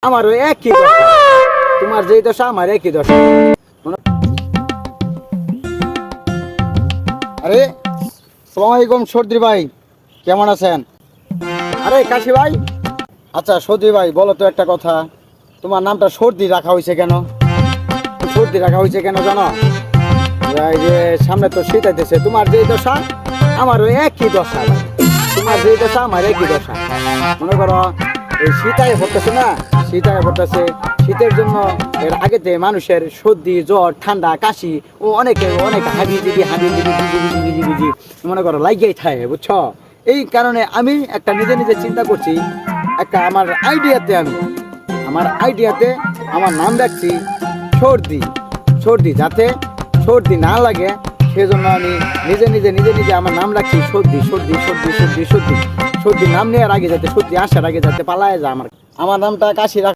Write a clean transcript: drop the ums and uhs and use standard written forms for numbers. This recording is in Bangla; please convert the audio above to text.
আমারও একই দশা, তোমার যেই দশা আমার একই দশা। আরে সালাম আলাইকুম সর্দি ভাই, কেমন আছেন? আরে কাশি ভাই, আচ্ছা সর্দি ভাই বলো তো একটা কথা, তোমার নামটা সর্দি রাখা হয়েছে কেন? সর্দি রাখা হয়েছে কেন জানো? এই যে সামনে তো শীত আইতেছে, তোমার যেই দশা আমারও একই দশা ভাই। তোমার যেই দশা আমার একই দশা। মনে করো এই শীত আগে পড়তেছে না, শীত আগে পড়তেছে, শীতের জন্য এর আগেতে মানুষের সর্দি জ্বর ঠান্ডা কাশি ও অনেক হাবি মনে করো লাগিয়েই থাকে, বুঝছো? এই কারণে আমি একটা নিজে নিজে চিন্তা করছি, একটা আমার আইডিয়াতে আমার নাম রাখছি সর্দি। সর্দি যাতে সর্দি না লাগে সেজন্য আমি নিজে নিজে আমার নাম রাখছি সর্দি। সর্দি নাম নেওয়ার আগে যাতে সর্দি আসার আগে যাতে পালায় যায় আমার নামটা কাশি রাখ।